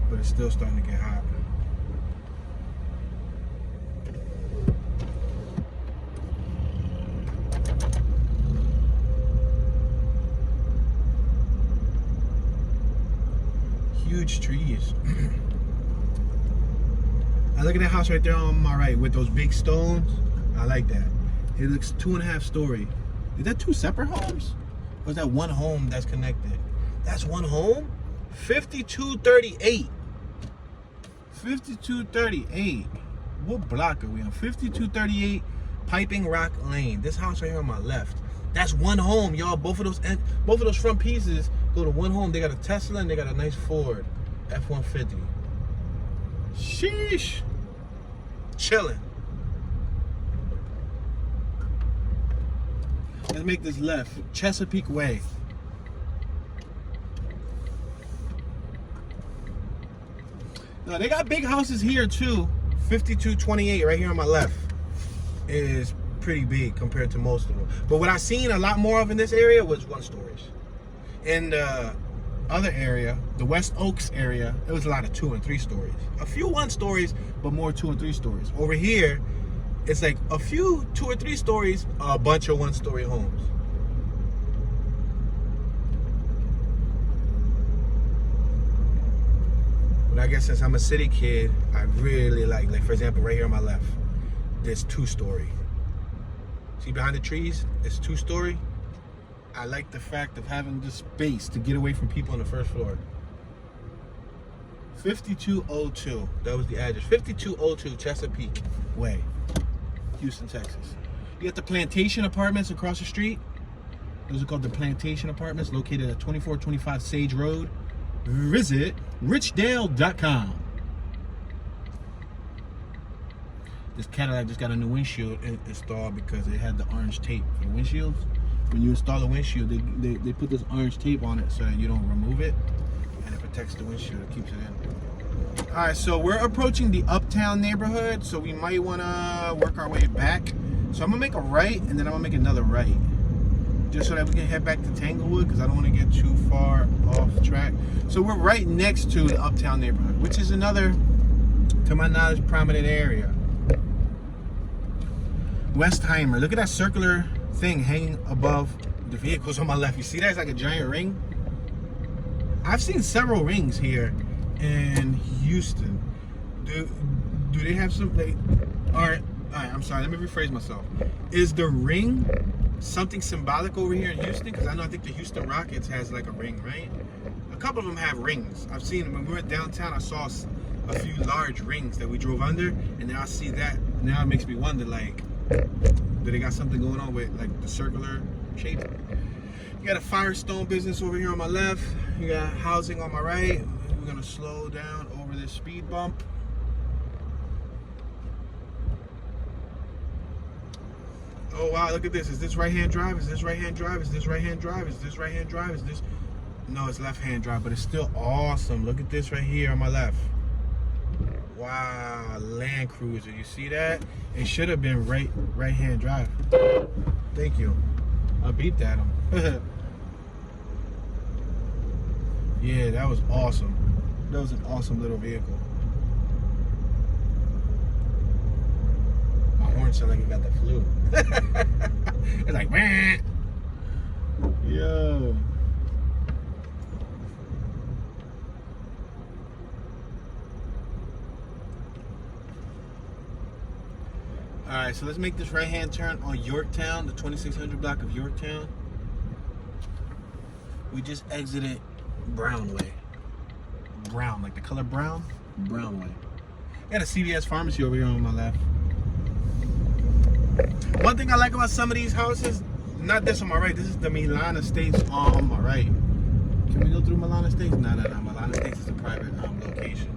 but it's still starting to get hot. Huge trees. I look at that house right there on my right with those big stones. I like that. It looks 2.5 story. Is that two separate homes? Or is that one home that's connected? That's one home? 5238. 5238. What block are we on? 5238 Piping Rock Lane. This house right here on my left. That's one home, y'all. Both of those front pieces go to one home. They got a Tesla and they got a nice Ford F-150. Sheesh. Chilling. Let's make this left. Chesapeake Way. Now, they got big houses here too. 5228 right here on my left is pretty big compared to most of them. But what I seen a lot more of in this area was 1 stories. In the other area, the West Oaks area, it was a lot of 2 and 3 stories. A few 1 stories, but more 2 and 3 stories. Over here, it's like a few 2 or 3 stories, a bunch of 1 story homes. But I guess since I'm a city kid, I really like for example, right here on my left, this 2 story. See behind the trees, it's 2 story. I like the fact of having the space to get away from people on the first floor. 5202, that was the address. 5202 Chesapeake Way, Houston, Texas. You got the Plantation Apartments across the street. Those are called the Plantation Apartments, located at 2425 Sage Road. Visit richdale.com. This Cadillac just got a new windshield installed because it had the orange tape for the windshields. When you install the windshield, they put this orange tape on it so that you don't remove it, and it protects the windshield. It keeps it in. All right, so we're approaching the Uptown neighborhood, so we might want to work our way back. So I'm gonna make a right, and then I'm gonna make another right, just so that we can head back to Tanglewood, because I don't want to get too far off track. So we're right next to the Uptown neighborhood, which is another, to my knowledge, prominent area. Westheimer. Look at that circular thing hanging above the vehicles on my left. You see that? It's like a giant ring. I've seen several rings here in Houston. Do they have some? All right. I'm sorry. Let me rephrase myself. Is the ring something symbolic over here in Houston? Because I think the Houston Rockets has like a ring, right? A couple of them have rings. I've seen them when we were downtown. I saw a few large rings that we drove under, and now I see that. Now it makes me wonder, like, do they got something going on with like the circular shape? You got a Firestone business over here on my left. You got housing on my right. We're gonna slow down over this speed bump. Oh wow, look at this. Is this right-hand drive? Is this right-hand drive? Is this right-hand drive? Is this right-hand drive? Is this? No, it's left-hand drive, but it's still awesome. Look at this right here on my left. Wow, Land Cruiser. You see that? It should have been right-hand drive. Thank you. I beeped at him. Yeah, that was awesome. That was an awesome little vehicle. My horn sounded like it got the flu. It's like, man. Yo. Alright, so let's make this right-hand turn on Yorktown, the 2600 block of Yorktown. We just exited Brownway. Brown, like the color brown? Brownway. Got a CVS pharmacy over here on my left. One thing I like about some of these houses, not this on my right, this is the Milan Estates on my right. Can we go through Milan Estates? No. Milan Estates is a private location.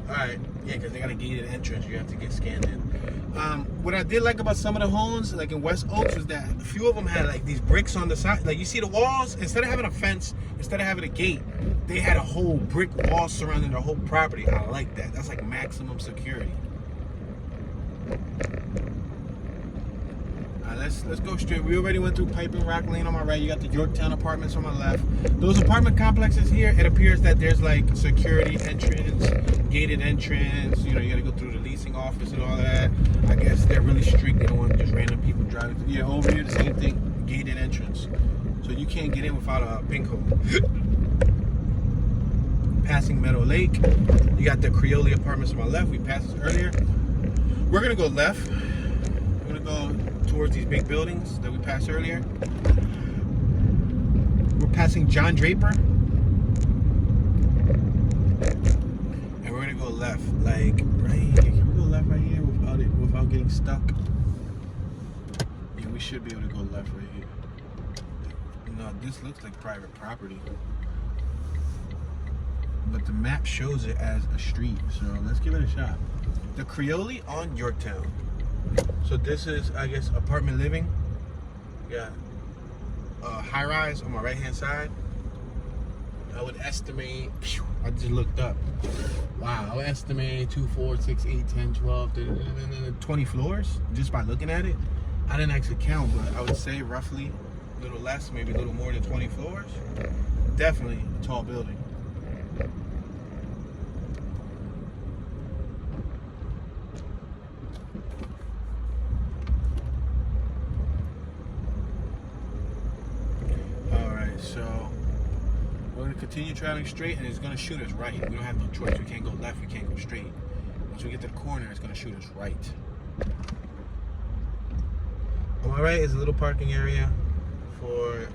Alright, yeah, because they got a gated entrance. You have to get scanned in. What I did like about some of the homes, like in West Oaks, was that a few of them had like these bricks on the side. Like you see the walls, instead of having a fence, instead of having a gate, they had a whole brick wall surrounding their whole property. I like that. That's like maximum security. Let's go straight. We already went through Piping Rock Lane on my right. You got the Yorktown Apartments on my left. Those apartment complexes here, it appears that there's like security entrance, gated entrance. You know, you got to go through the leasing office and all that. I guess they're really strict. They don't want just random people driving through. Yeah, over here the same thing, gated entrance. So you can't get in without a PIN code. Passing Meadow Lake. You got the Creole Apartments on my left. We passed this earlier. We're gonna go left. We're gonna go towards these big buildings that we passed earlier. We're passing John Draper. left, like right here. Can we go left right here without getting stuck? Yeah, we should be able to go left right here. No, this looks like private property, but the map shows it as a street, so let's give it a shot. The Creole on Yorktown. So this is, I guess, apartment living. Yeah, high rise on my right hand side. I would estimate, I just looked up. Wow, I would estimate 2, 4, 6, 8, 10, 12, 20 floors just by looking at it. I didn't actually count, but I would say roughly a little less, maybe a little more than 20 floors. Definitely a tall building. So we're going to continue traveling straight, and it's going to shoot us right. We don't have no choice. We can't go left. We can't go straight. Once we get to the corner, it's going to shoot us right. On my right is a little parking area for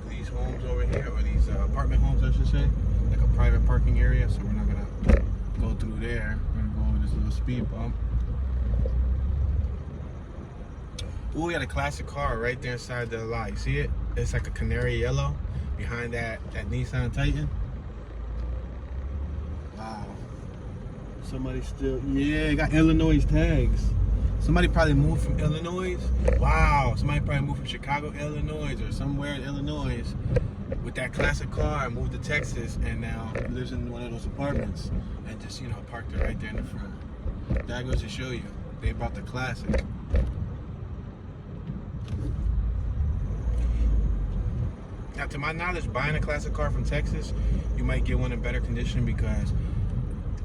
these homes over here, or these apartment homes, I should say. Like a private parking area, so we're not going to go through there. We're going to go over this little speed bump. Ooh, we got a classic car right there inside the lot. You see it? It's like a canary yellow behind that Nissan Titan. Wow. Somebody still, yeah, got Illinois tags. Somebody probably moved from Illinois. Wow. Somebody probably moved from Chicago, Illinois, or somewhere in Illinois with that classic car and moved to Texas, and now lives in one of those apartments and just, you know, parked it right there in the front. That goes to show you, they bought the classic. Now, to my knowledge, buying a classic car from Texas, you might get one in better condition, because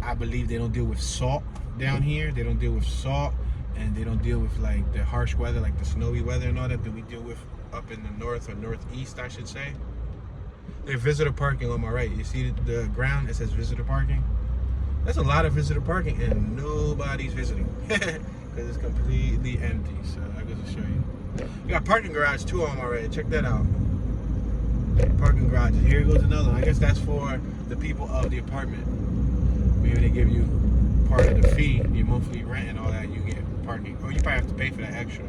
I believe they don't deal with salt down here. They don't deal with salt, and they don't deal with like the harsh weather, like the snowy weather and all that we deal with up in the north or northeast, I should say. There's visitor parking on my right. You see the ground? It says visitor parking. That's a lot of visitor parking, and nobody's visiting because it's completely empty. So I goes to show you. We got parking garage too on my right. Check that out. Parking garages. Here goes another one. I guess that's for the people of the apartment. Maybe they give you part of the fee, your monthly rent and all that, you get parking. Or you probably have to pay for that extra.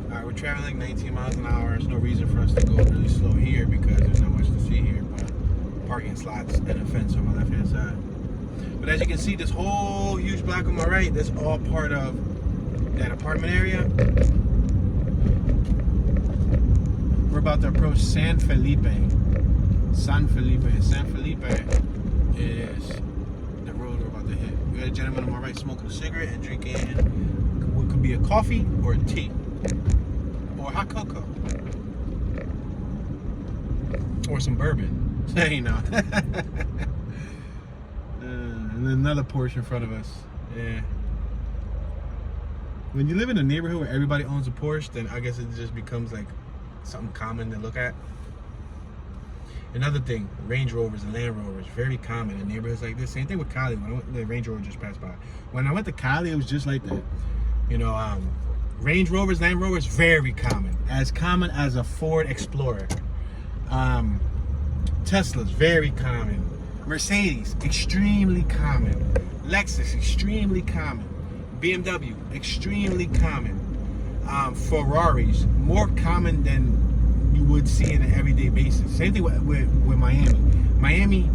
Alright, we're traveling like 19 miles an hour. There's no reason for us to go really slow here because there's not much to see here, but parking slots and a fence on my left hand side. But as you can see, this whole huge block on my right, that's all part of that apartment area. We're about to approach San Felipe. San Felipe is the road we're about to hit. We got a gentleman on my right smoking a cigarette and drinking what could be a coffee or a tea or hot cocoa or some bourbon. You know. And another Porsche in front of us. Yeah. When you live in a neighborhood where everybody owns a Porsche, then I guess it just becomes like something common to look at. Another thing, Range Rovers and Land Rovers, very common in neighborhoods like this. Same thing with Cali. When I went, the Range Rover just passed by. When I went to Cali, it was just like that. You know, Range Rovers, Land Rovers, very common. As common as a Ford Explorer. Teslas, very common. Mercedes, extremely common. Lexus, extremely common. BMW, extremely common. Ferraris, more common than you would see in an everyday basis. Same thing with Miami. Miami,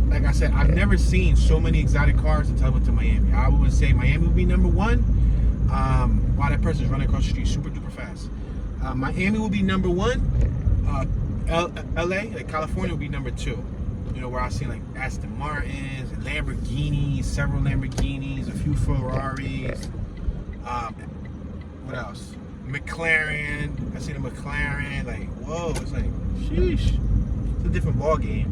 like I said, I've never seen so many exotic cars until I went to Miami. I would say Miami would be number one. Wow, that person's running across the street super duper fast. Miami will be number one. LA, like California, will be number two. You know, where I've seen like Aston Martins, Lamborghinis, several Lamborghinis, a few Ferraris. What else? McLaren. I seen a McLaren. Like, whoa, it's like, sheesh. It's a different ball game.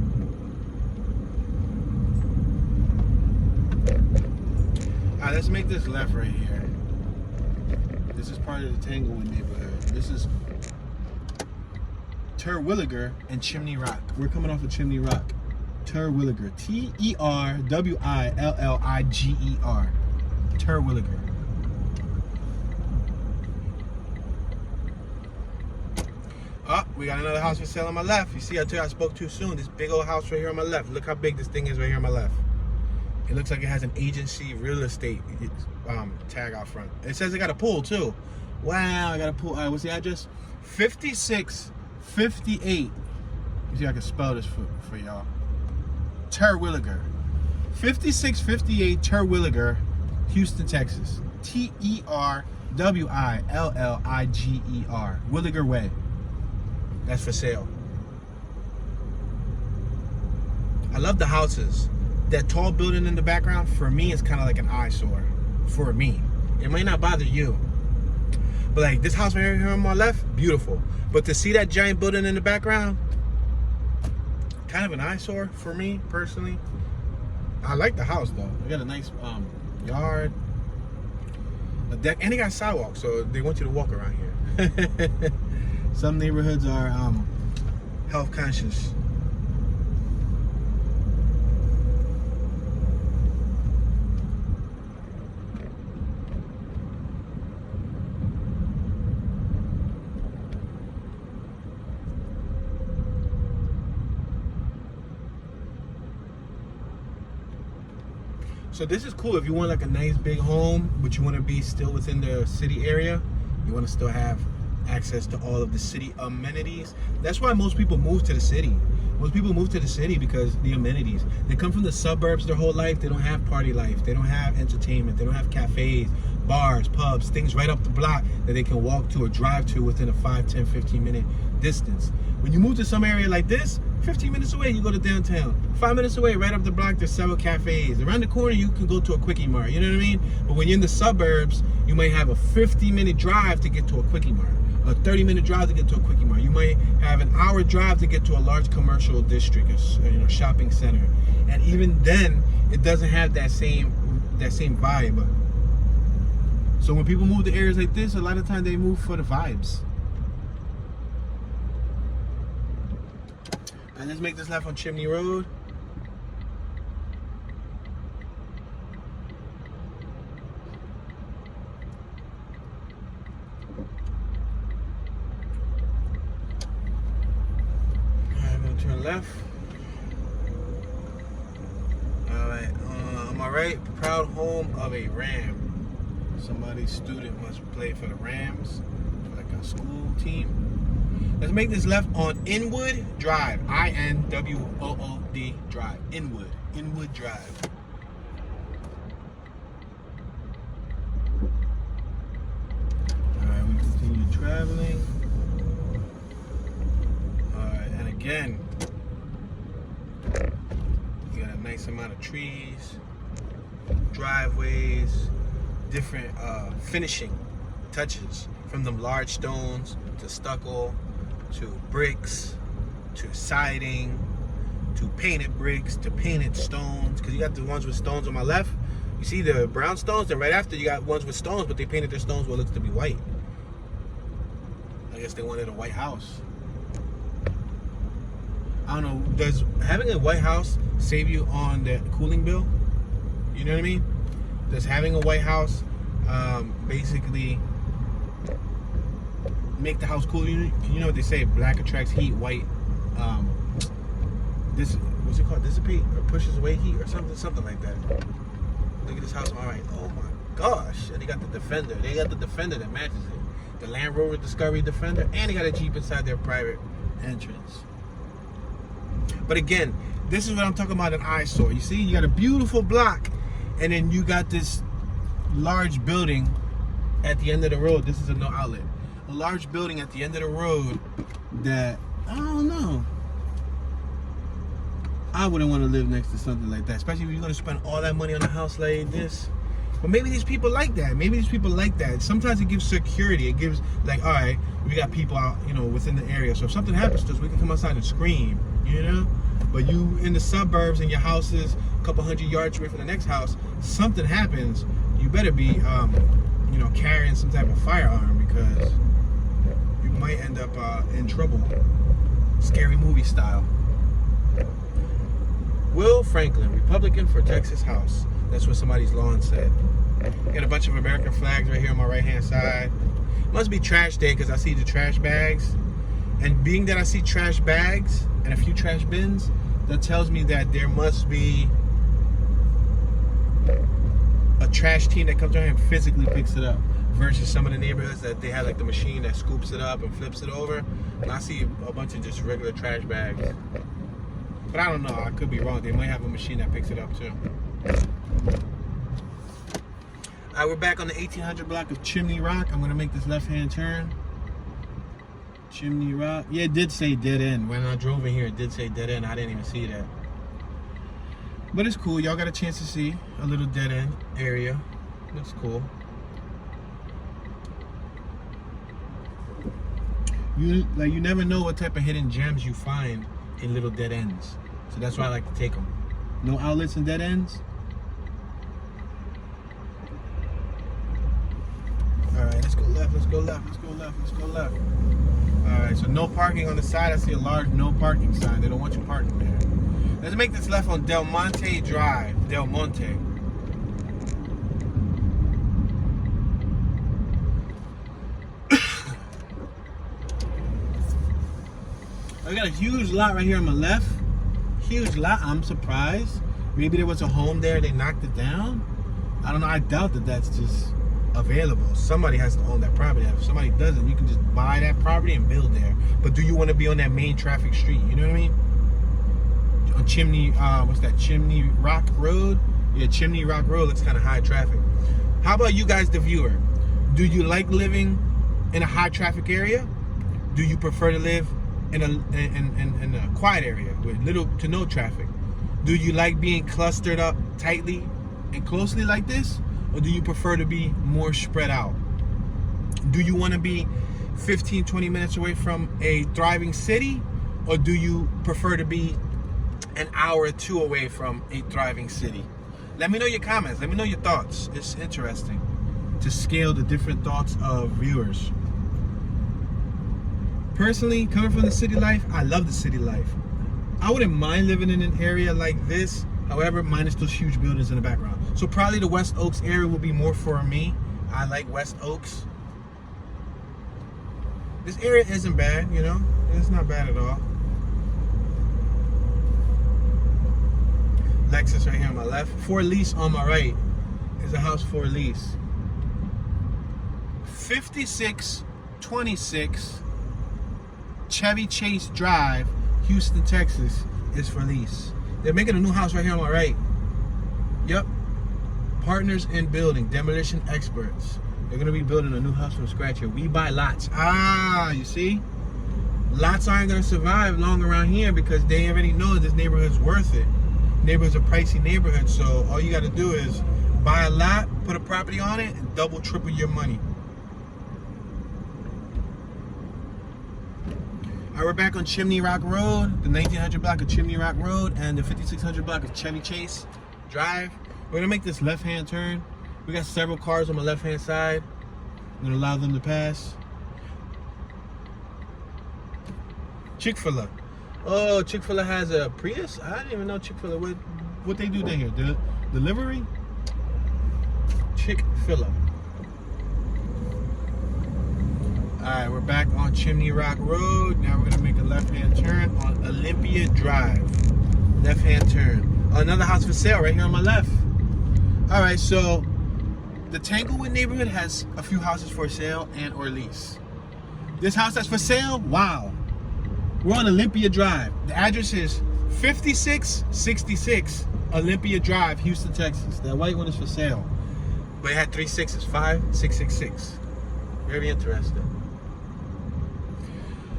All right, let's make this left right here. This is part of the Tanglewood neighborhood. This is Terwilliger and Chimney Rock. We're coming off of Chimney Rock. Terwilliger. Terwilliger. Terwilliger. we got another house for sale on my left. You see, I told you I spoke too soon. This big old house right here on my left. Look how big this thing is right here on my left. It looks like it has an agency real estate tag out front. It says it got a pool too. Wow, I got a pool. All right, what's the address? 5658. You see, I can spell this for y'all. Terwilliger. 5658 Terwilliger, Houston, Texas. Terwilliger. Williger Way. That's for sale. I love the houses. That tall building in the background, for me, is kind of like an eyesore. For me. It might not bother you. But like this house right here on my left, beautiful. But to see that giant building in the background, kind of an eyesore for me, personally. I like the house, though. They got a nice yard, a deck, and they got sidewalks, so they want you to walk around here. Some neighborhoods are health conscious. So this is cool if you want like a nice big home, but you want to be still within the city area. You want to still have access to all of the city amenities. That's why most people move to the city. Most people move to the city because the amenities. They come from the suburbs their whole life. They don't have party life. They don't have entertainment. They don't have cafes, bars, pubs, things right up the block that they can walk to or drive to within a 5, 10, 15 minute distance. When you move to some area like this, 15 minutes away, you go to downtown. 5 minutes away, right up the block, there's several cafes. Around the corner, you can go to a Quickie Mart. You know what I mean? But when you're in the suburbs, you might have a 50-minute drive to get to a Quickie Mart. A 30-minute drive to get to a Quickie Mart. You might have an hour drive to get to a large commercial district, a shopping center. And even then, it doesn't have that same vibe. So when people move to areas like this, a lot of times they move for the vibes. And let's make this left on Chimney Road. I'm gonna turn left. Alright, on my right, proud home of a Ram. Somebody's student must play for the Rams, like a school team. Let's make this left on Inwood Drive. INWOOD Drive. Inwood Drive. Alright, we continue traveling. Alright, and again, you got a nice amount of trees, driveways, different finishing touches, from them large stones to stucco, to bricks, to siding, to painted bricks, to painted stones. Because you got the ones with stones on my left. You see the brown stones, and right after you got ones with stones, but they painted their stones what looks to be white. I guess they wanted a white house. I don't know, does having a white house save you on the cooling bill? You know what I mean? Does having a white house basically make the house cool? You know what they say, black attracts heat, white what's it called, dissipate or pushes away heat or something like that. Look at this house. All right, oh my gosh. And they got the Defender. They got the Defender that matches it, the Land Rover Discovery Defender, and they got a Jeep inside their private entrance. But again, this is what I'm talking about, an eyesore. You see, you got a beautiful block, and then you got this large building at the end of the road. This is a no outlet. A large building at the end of the road that, I don't know, I wouldn't want to live next to something like that, especially if you're going to spend all that money on a house like this. But maybe these people like that. Maybe these people like that. Sometimes it gives security. It gives, like, all right, we got people out, within the area. So if something happens to us, we can come outside and scream, But you in the suburbs and your house is a couple hundred yards away from the next house, something happens, you better be, carrying some type of firearm, because you might end up in trouble. Scary movie style. Will Franklin, Republican for Texas House. That's what somebody's lawn said. Got a bunch of American flags right here on my right hand side. Must be trash day, because I see the trash bags. And being that I see trash bags and a few trash bins, that tells me that there must be a trash team that comes around and physically picks it up, versus some of the neighborhoods that they have like the machine that scoops it up and flips it over. And I see a bunch of just regular trash bags. But I don't know, I could be wrong. They might have a machine that picks it up too. Alright, we're back on the 1800 block of Chimney Rock. I'm gonna make this left-hand turn. Chimney Rock. Yeah, it did say dead end. When I drove in here, it did say dead end. I didn't even see that. But it's cool. Y'all got a chance to see a little dead end area. Looks cool. You never know what type of hidden gems you find in little dead ends. So that's why I like to take them. No outlets and dead ends. All right, let's go left. Let's go left. Let's go left. Let's go left. All right, so no parking on the side. I see a large no parking sign. They don't want you parking there. Let's make this left on Del Monte Drive. Del Monte. I got a huge lot right here on my left. Huge lot. I'm surprised. Maybe there was a home there. They knocked it down. I don't know. I doubt that that's just available. Somebody has to own that property. If somebody doesn't, you can just buy that property and build there. But do you want to be on that main traffic street? You know what I mean? On Chimney, what's that? Chimney Rock Road? Yeah, Chimney Rock Road looks kind of high traffic. How about you guys, the viewer? Do you like living in a high traffic area? Do you prefer to live in a quiet area with little to no traffic? Do you like being clustered up tightly and closely like this? Or do you prefer to be more spread out? Do you want to be 15-20 minutes away from a thriving city? Or do you prefer to be an hour or two away from a thriving city? Let me know your comments. Let me know your thoughts. It's interesting to scale the different thoughts of viewers. Personally, coming from the city life, I love the city life. I wouldn't mind living in an area like this. However, minus those huge buildings in the background. So probably the West Oaks area will be more for me. I like West Oaks. This area isn't bad, you know. It's not bad at all. Lexus right here on my left. For lease on my right is a house for lease. 5626 Chevy Chase Drive, Houston, Texas is for lease. They're making a new house right here on my right. Yep. Partners in building, demolition experts. They're gonna be building a new house from scratch here. We buy lots. Ah, you see? Lots aren't gonna survive long around here because they already know this neighborhood's worth it. Neighborhood's a pricey neighborhood, so all you gotta do is buy a lot, put a property on it, and double, triple your money. All right, we're back on Chimney Rock Road, the 1900 block of Chimney Rock Road, and the 5600 block of Chevy Chase Drive. We're gonna make this left-hand turn. We got several cars on my left-hand side. I'm gonna allow them to pass. Chick-fil-A. Oh, Chick-fil-A has a Prius? I didn't even know Chick-fil-A, what they do down here, delivery? Chick-fil-A. Alright, we're back on Chimney Rock Road. Now we're gonna make a left-hand turn on Olympia Drive. Left-hand turn. Another house for sale right here on my left. Alright, so the Tanglewood neighborhood has a few houses for sale and or lease. This house that's for sale, wow. We're on Olympia Drive. The address is 5666 Olympia Drive, Houston, Texas. That white one is for sale. But it had 3 6s, 5666. Very interesting.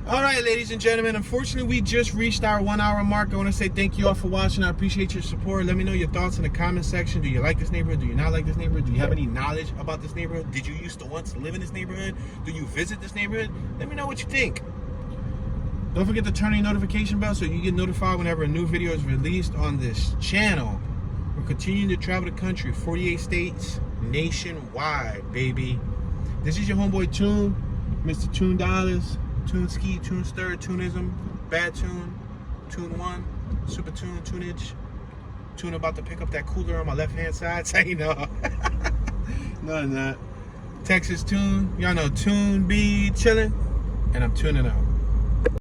All right, ladies and gentlemen, unfortunately, we just reached our 1 hour mark. I want to say thank you all for watching. I appreciate your support. Let me know your thoughts in the comment section. Do you like this neighborhood? Do you not like this neighborhood? Do you have any knowledge about this neighborhood? Did you used to once live in this neighborhood? Do you visit this neighborhood? Let me know what you think. Don't forget to turn on your notification bell so you get notified whenever a new video is released on this channel. We're continuing to travel the country, 48 states, nationwide, baby. This is your homeboy Tune, Mr. Tune Dollars. Tune Ski, Tune Stir, Tunism, Bad Tune, Tune 1, Super Tune, Tunage. Tune about to pick up that cooler on my left-hand side. Say no. No, not. Texas Tune. Y'all know Tune be chilling. And I'm tuning out.